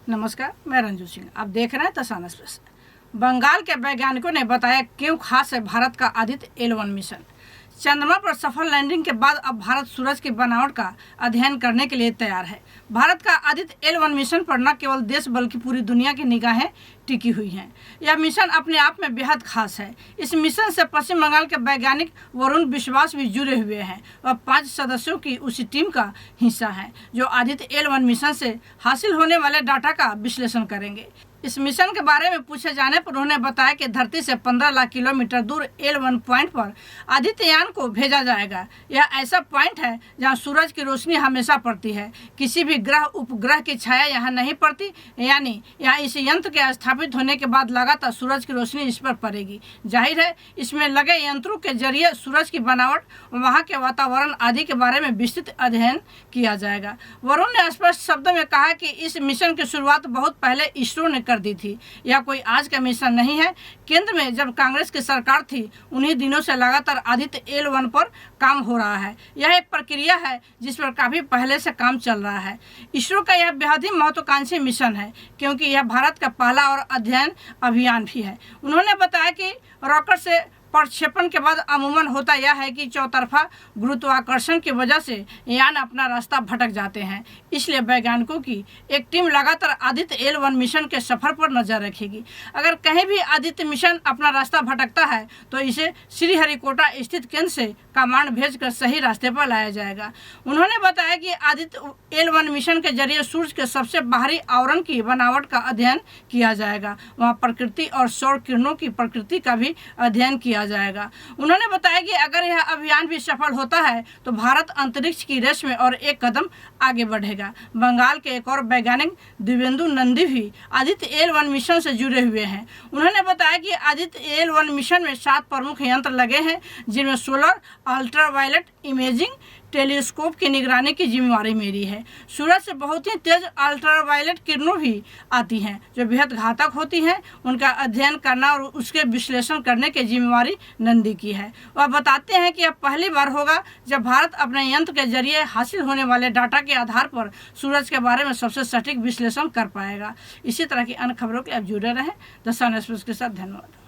नमस्कार, मैं रंजू सिंह। आप देख रहे हैं तसान एक्सप्रेस। बंगाल के वैज्ञानिकों ने बताया क्यों खास है भारत का आदित्य L1 मिशन। चंद्रमा पर सफल लैंडिंग के बाद अब भारत सूरज की बनावट का अध्ययन करने के लिए तैयार है। भारत का आदित्य L1 मिशन पर न केवल देश बल्कि पूरी दुनिया की निगाहें टिकी हुई हैं। यह मिशन अपने आप में बेहद खास है। इस मिशन से पश्चिम बंगाल के वैज्ञानिक वरुण विश्वास भी जुड़े हुए हैं। वह 5 सदस्यों की उसी टीम का हिस्सा है जो आदित्य L1 मिशन से हासिल होने वाले डाटा का विश्लेषण करेंगे। इस मिशन के बारे में पूछे जाने पर उन्होंने बताया कि धरती से 15 लाख किलोमीटर दूर L1 पॉइंट पर आदित्ययान को भेजा जाएगा। यह ऐसा पॉइंट है जहां सूरज की रोशनी हमेशा पड़ती है। किसी भी ग्रह उपग्रह की छाया यहां नहीं पड़ती, यानी यहां इस यंत्र के स्थापित होने के बाद लगातार सूरज की रोशनी इस पर पड़ेगी। जाहिर है इसमें लगे यंत्रों के जरिए सूरज की बनावट, वहाँ के वातावरण आदि के बारे में विस्तृत अध्ययन किया जाएगा। वरुण ने स्पष्ट शब्दों में कहा कि इस मिशन की शुरुआत बहुत पहले इसरो ने कर दी थी। यह कोई आज का मिशन नहीं है। केंद्र में जब कांग्रेस की सरकार थी उन्हीं दिनों से लगातार आदित्य L1 पर काम हो रहा है। यह एक प्रक्रिया है जिस पर काफी पहले से काम चल रहा है। इसरो का यह बेहद ही महत्वाकांक्षी मिशन है क्योंकि यह भारत का पहला और अध्ययन अभियान भी है। उन्होंने बताया कि रॉकेट से प्रक्षेपण के बाद अमूमन होता यह है कि चौतरफा गुरुत्वाकर्षण की वजह से यान अपना रास्ता भटक जाते हैं। इसलिए वैज्ञानिकों की एक टीम लगातार आदित्य L1 मिशन के सफर पर नजर रखेगी। अगर कहीं भी आदित्य मिशन अपना रास्ता भटकता है तो इसे श्रीहरिकोटा स्थित केंद्र से कमांड भेजकर सही रास्ते पर लाया जाएगा। उन्होंने बताया कि आदित्य L1 मिशन के जरिए सूर्य के सबसे बाहरी आवरण की बनावट का अध्ययन किया जाएगा। वहाँ प्रकृति और सौर किरणों की प्रकृति का भी अध्ययन किया जाएगा। उन्होंने बताया कि अगर यह अभियान भी सफल होता है तो भारत अंतरिक्ष की रेस में और एक कदम आगे बढ़ेगा। बंगाल के एक और वैज्ञानिक दिव्येंदु नंदी भी आदित्य L1 मिशन से जुड़े हुए हैं। उन्होंने बताया कि आदित्य L1 मिशन में 7 प्रमुख यंत्र लगे हैं जिनमें सोलर अल्ट्रावायलेट इमेजिंग टेलीस्कोप की निगरानी की जिम्मेवारी मेरी है। सूरज से बहुत ही तेज अल्ट्रावायलेट किरणों भी आती हैं जो बेहद घातक होती हैं। उनका अध्ययन करना और उसके विश्लेषण करने की जिम्मेवारी नंदी की है। वह बताते हैं कि यह पहली बार होगा जब भारत अपने यंत्र के जरिए हासिल होने वाले डाटा के आधार पर सूरज के बारे में सबसे सटीक विश्लेषण कर पाएगा। इसी तरह की अन्य खबरों के लिए आप जुड़े रहें द सन एक्सप्रेस के साथ। धन्यवाद।